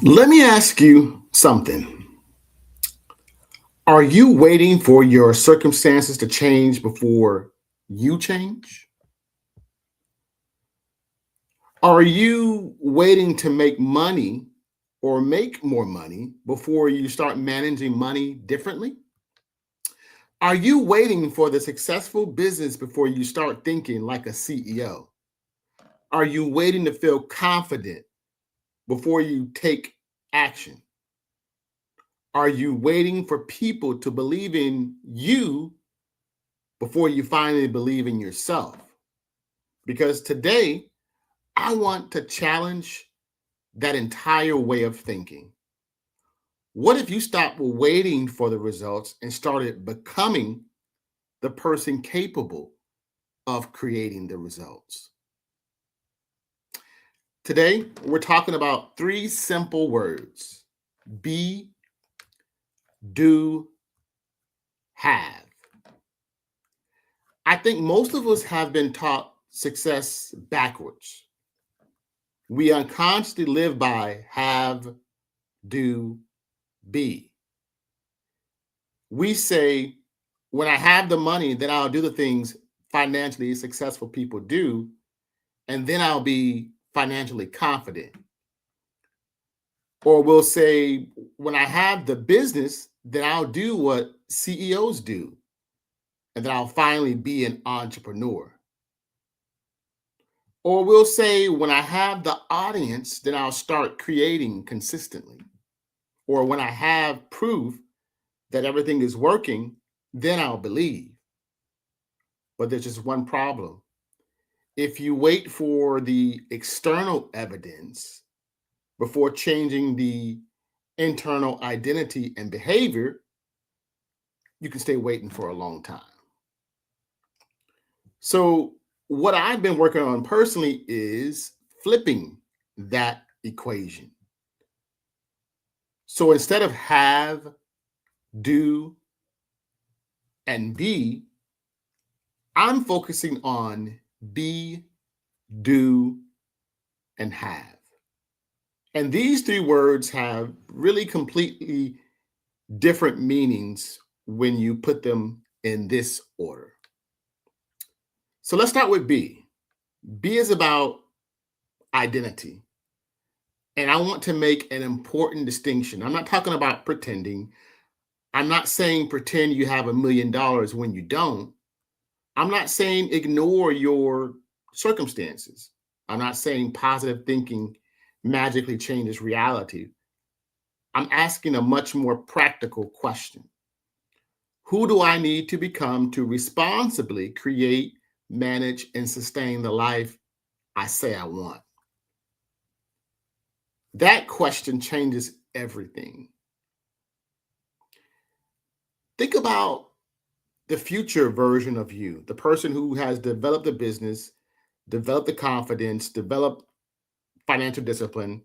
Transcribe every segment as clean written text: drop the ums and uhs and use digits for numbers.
Let me ask you something. Are you waiting for your circumstances to change before you change? Are you waiting to make money or make more money before you start managing money differently? Are you waiting for the successful business before you start thinking like a CEO? Are you waiting to feel confident before you take action? Are you waiting for people to believe in you before you finally believe in yourself? Because today, I want to challenge that entire way of thinking. What if you stopped waiting for the results and started becoming the person capable of creating the results? Today, we're talking about three simple words: be, do, have. I think most of us have been taught success backwards. We unconsciously live by have, do, be. We say, when I have the money, then I'll do the things financially successful people do, and then I'll be financially confident. Or we'll say, when I have the business, then I'll do what CEOs do, and then I'll finally be an entrepreneur. Or we'll say, when I have the audience, then I'll start creating consistently. Or when I have proof that everything is working, then I'll believe. But there's just one problem. If you wait for the external evidence before changing the internal identity and behavior, you can stay waiting for a long time. So, what I've been working on personally is flipping that equation. So instead of have, do, and be, I'm focusing on be, do, and have. And these three words have really completely different meanings when you put them in this order. So let's start with be. Be is about identity. And I want to make an important distinction. I'm not talking about pretending. I'm not saying pretend you have $1 million when you don't. I'm not saying ignore your circumstances. I'm not saying positive thinking magically changes reality. I'm asking a much more practical question. Who do I need to become to responsibly create, manage, and sustain the life I say I want? That question changes everything. Think about the future version of you, the person who has developed a business, developed the confidence, developed financial discipline,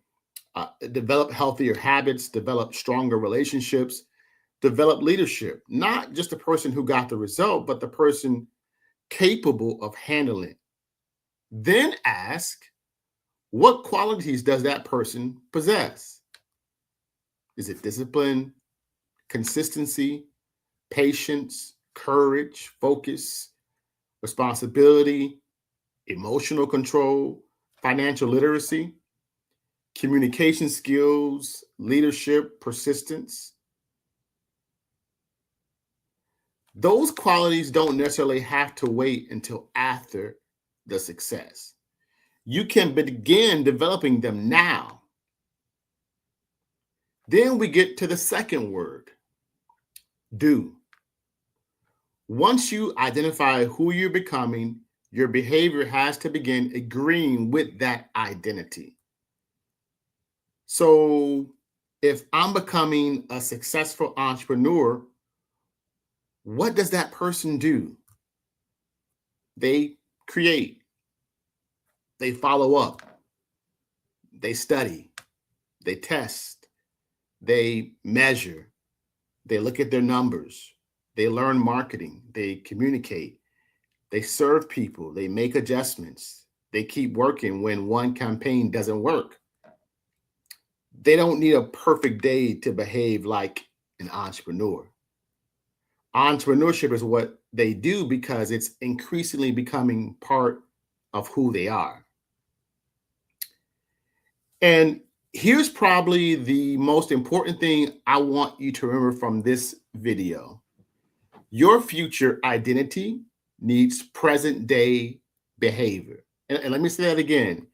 develop healthier habits, develop stronger relationships, develop leadership. Not just the person who got the result, but the person capable of handling it. Then ask, what qualities does that person possess? Is it discipline, consistency, patience, courage, focus, responsibility, emotional control, financial literacy, communication skills, leadership, persistence? Those qualities don't necessarily have to wait until after the success. You can begin developing them now. Then we get to the second word, do. Once you identify who you're becoming, your behavior has to begin agreeing with that identity. So if I'm becoming a successful entrepreneur, what does that person do? They create, they follow up, they study, they test, they measure, they look at their numbers, they learn marketing, they communicate, they serve people, they make adjustments, they keep working when one campaign doesn't work. they don't need a perfect day to behave like an entrepreneur. Entrepreneurship is what they do because it's increasingly becoming part of who they are. And here's probably the most important thing I want you to remember from this video. Your future identity needs present day behavior. And let me say that again.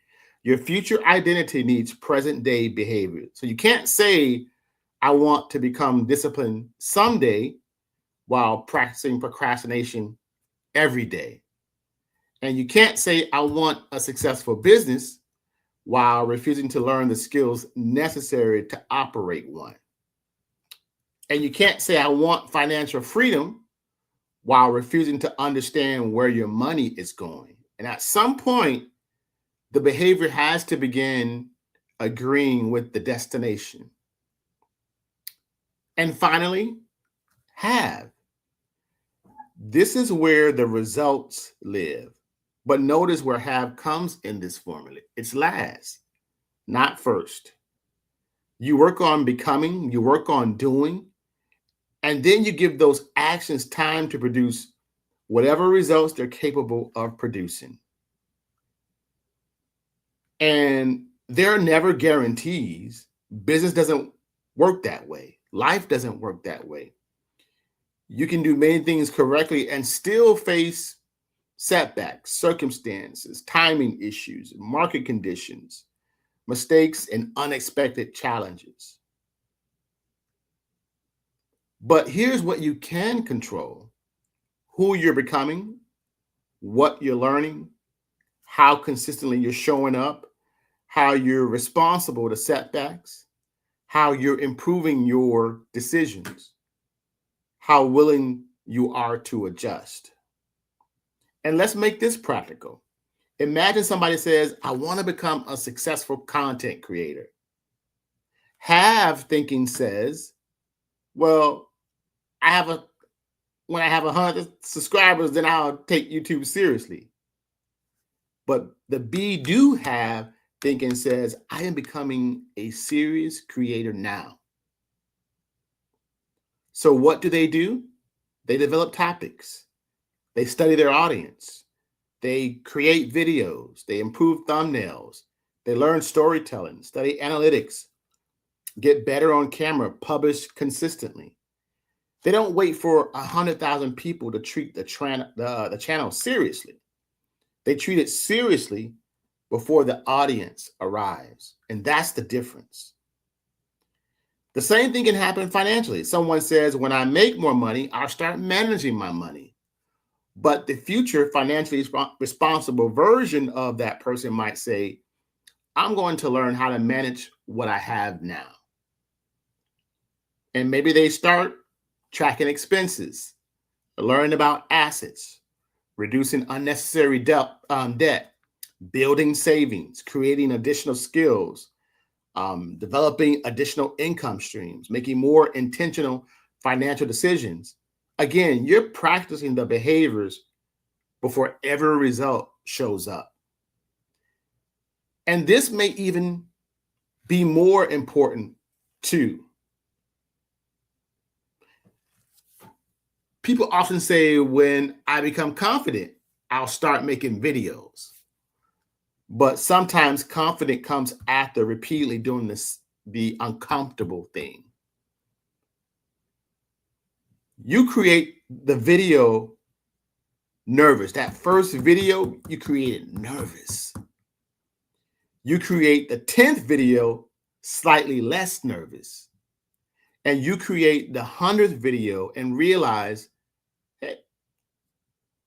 Your future identity needs present day behavior. So you can't say, I want to become disciplined someday while practicing procrastination every day. And you can't say, I want a successful business while refusing to learn the skills necessary to operate one. And you can't say, I want financial freedom while refusing to understand where your money is going. And at some point, the behavior has to begin agreeing with the destination. And finally, have. This is where the results live. But notice where have comes in this formula. It's last, not first. You work on becoming, you work on doing, and then you give those actions time to produce whatever results they're capable of producing. And there are never guarantees. Business doesn't work that way. Life doesn't work that way. You can do many things correctly and still face setbacks, circumstances, timing issues, market conditions, mistakes, and unexpected challenges. But here's what you can control: who you're becoming, what you're learning, how consistently you're showing up, how you're responsible to setbacks, how you're improving your decisions, how willing you are to adjust. And let's make this practical. Imagine somebody says, I want to become a successful content creator. Have thinking says, well, when I have 100 subscribers, then I'll take YouTube seriously. But the be do have thinking says, I am becoming a serious creator now. So what do? They develop topics. They study their audience. They create videos. They improve thumbnails. They learn storytelling, study analytics, get better on camera, publish consistently. They don't wait for 100,000 people to treat the channel seriously. They treat it seriously before the audience arrives. And that's the difference. The same thing can happen financially. Someone says, when I make more money, I'll start managing my money. But the future financially responsible version of that person might say, I'm going to learn how to manage what I have now. And maybe they start tracking expenses, learning about assets, reducing unnecessary debt, building savings, creating additional skills, developing additional income streams, making more intentional financial decisions. Again, you're practicing the behaviors before every result shows up. And this may even be more important too. People often say, when I become confident, I'll start making videos. But sometimes confidence comes after repeatedly doing the uncomfortable thing. You create the video nervous. That first video you created nervous. You create the 10th video slightly less nervous. And you create the 100th video and realize, hey,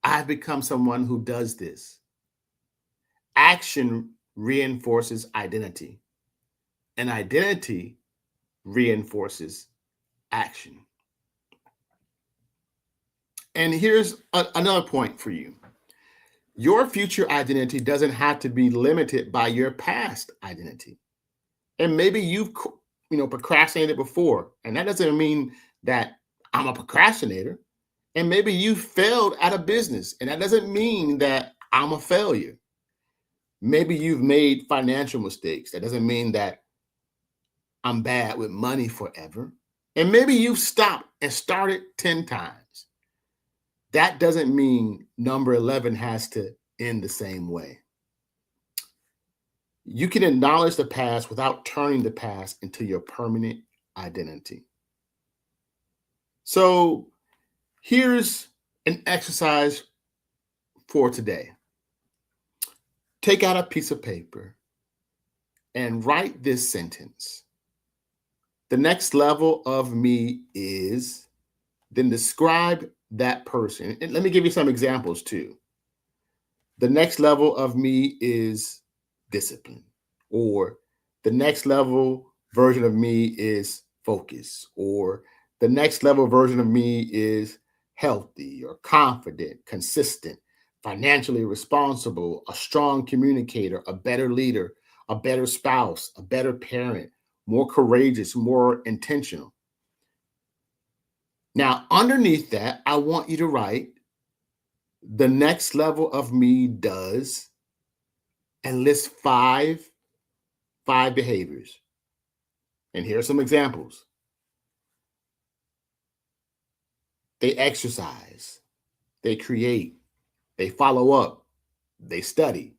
I've become someone who does this. Action reinforces identity, and identity reinforces action. And here's another point for you. Your future identity doesn't have to be limited by your past identity. And maybe you've procrastinated before, and that doesn't mean that I'm a procrastinator. And maybe you failed at a business, and that doesn't mean that I'm a failure. Maybe you've made financial mistakes. That doesn't mean that I'm bad with money forever. And maybe you've stopped and started 10 times. That doesn't mean number 11 has to end the same way. You can acknowledge the past without turning the past into your permanent identity. So here's an exercise for today. Take out a piece of paper and write this sentence. The next level of me is, then describe that person. And let me give you some examples too. The next level of me is discipline, or the next level version of me is focus, or the next level version of me is healthy or confident, consistent, financially responsible, a strong communicator, a better leader, a better spouse, a better parent, more courageous, more intentional. Now, underneath that, I want you to write the next level of me does, and list five behaviors. And here are some examples. They exercise, they create, they follow up, they study,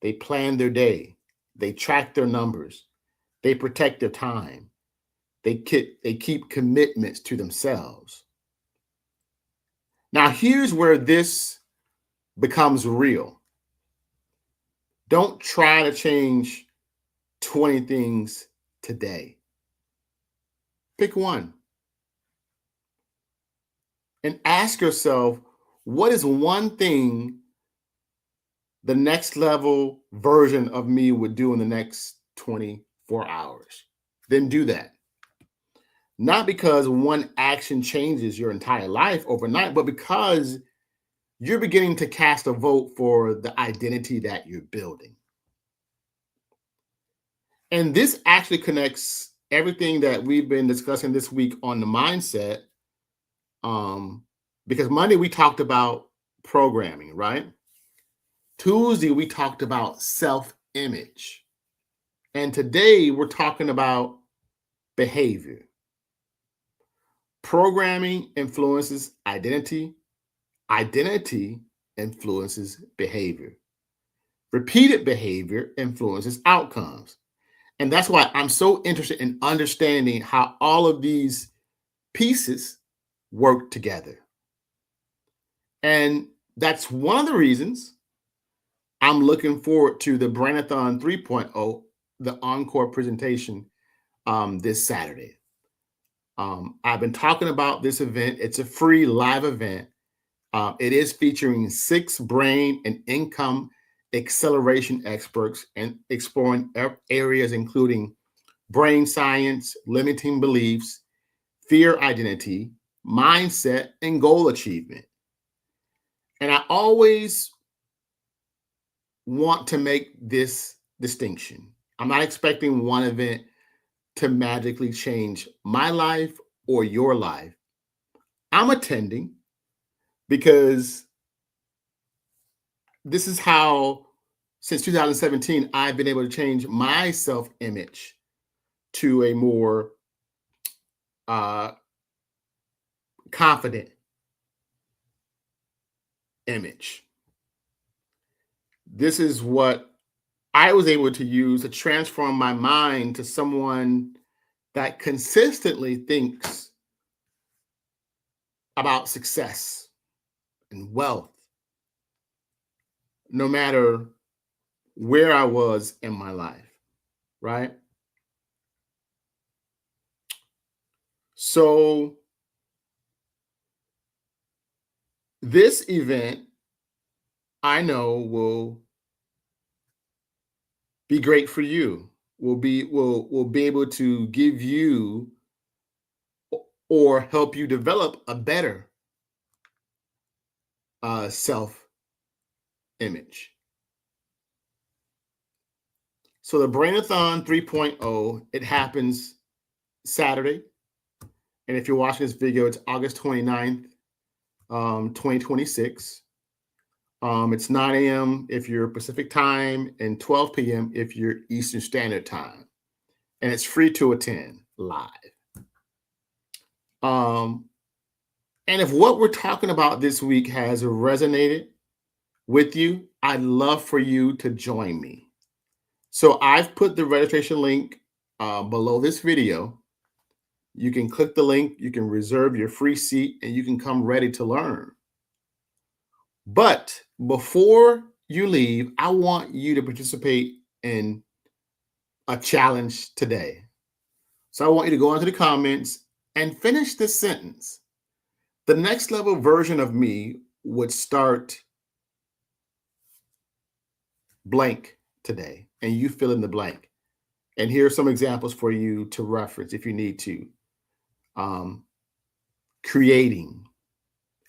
they plan their day, they track their numbers, they protect their time, they keep commitments to themselves. Now, here's where this becomes real. Don't try to change 20 things today. Pick one and ask yourself, what is one thing the next level version of me would do in the next 24 hours? Then do that. Not because one action changes your entire life overnight, but because you're beginning to cast a vote for the identity that you're building. And this actually connects everything that we've been discussing this week on the mindset. Because Monday we talked about programming, right? Tuesday we talked about self-image. And today we're talking about behavior. Programming influences identity. Identity influences behavior. Repeated behavior influences outcomes. And that's why I'm so interested in understanding how all of these pieces work together. And that's one of the reasons I'm looking forward to the Brainathon 3.0, the encore presentation this Saturday. I've been talking about this event. It's a free live event. It is featuring 6 brain and income acceleration experts and exploring areas including brain science, limiting beliefs, fear identity, mindset, and goal achievement. And I always want to make this distinction. I'm not expecting one event to magically change my life or your life. I'm attending because this is how, since 2017, I've been able to change my self-image to a more confident image. This is what I was able to use to transform my mind to someone that consistently thinks about success and wealth, no matter where I was in my life, right? So this event, I know, will be great for you. Will be able to give you or help you develop a better self image. So the Brainathon 3.0, it happens Saturday. And if you're watching this video, it's August 29th, 2026. It's 9 a.m. if you're Pacific time and 12 p.m. if you're Eastern Standard Time. and it's free to attend live. And if what we're talking about this week has resonated with you, I'd love for you to join me. So I've put the registration link below this video. You can click the link, you can reserve your free seat, and you can come ready to learn. But before you leave, I want you to participate in a challenge today. So I want you to go into the comments and finish this sentence. The next level version of me would start blank today, and you fill in the blank. And here are some examples for you to reference if you need to. Creating,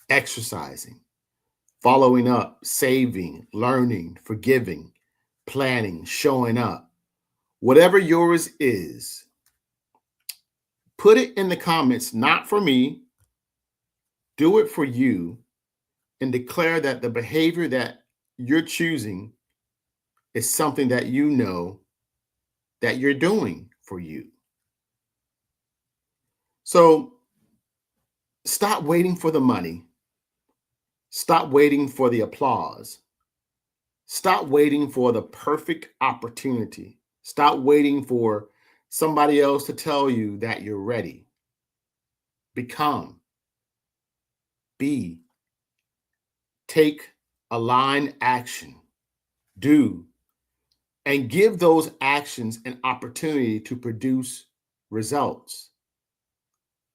exercising, following up, saving, learning, forgiving, planning, showing up. Whatever yours is, put it in the comments, not for me. Do it for you, and declare that the behavior that you're choosing is something that you know that you're doing for you. So stop waiting for the money. Stop waiting for the applause. Stop waiting for the perfect opportunity. Stop waiting for somebody else to tell you that you're ready. Become, be, take aligned action, do, and give those actions an opportunity to produce results.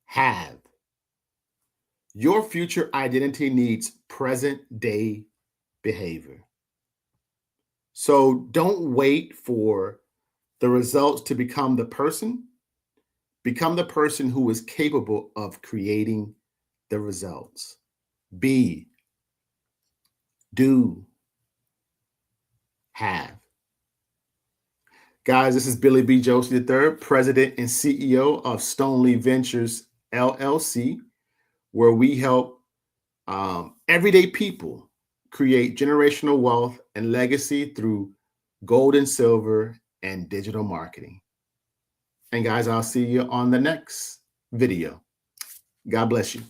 Have. Your future identity needs present day behavior. So don't wait for the results to become the person. Become the person who is capable of creating the results. Be, do, have. Guys, this is Billy B. Josie III, President and CEO of Stoneleaf Ventures, LLC, where we help everyday people create generational wealth and legacy through gold and silver and digital marketing. And guys, I'll see you on the next video. God bless you.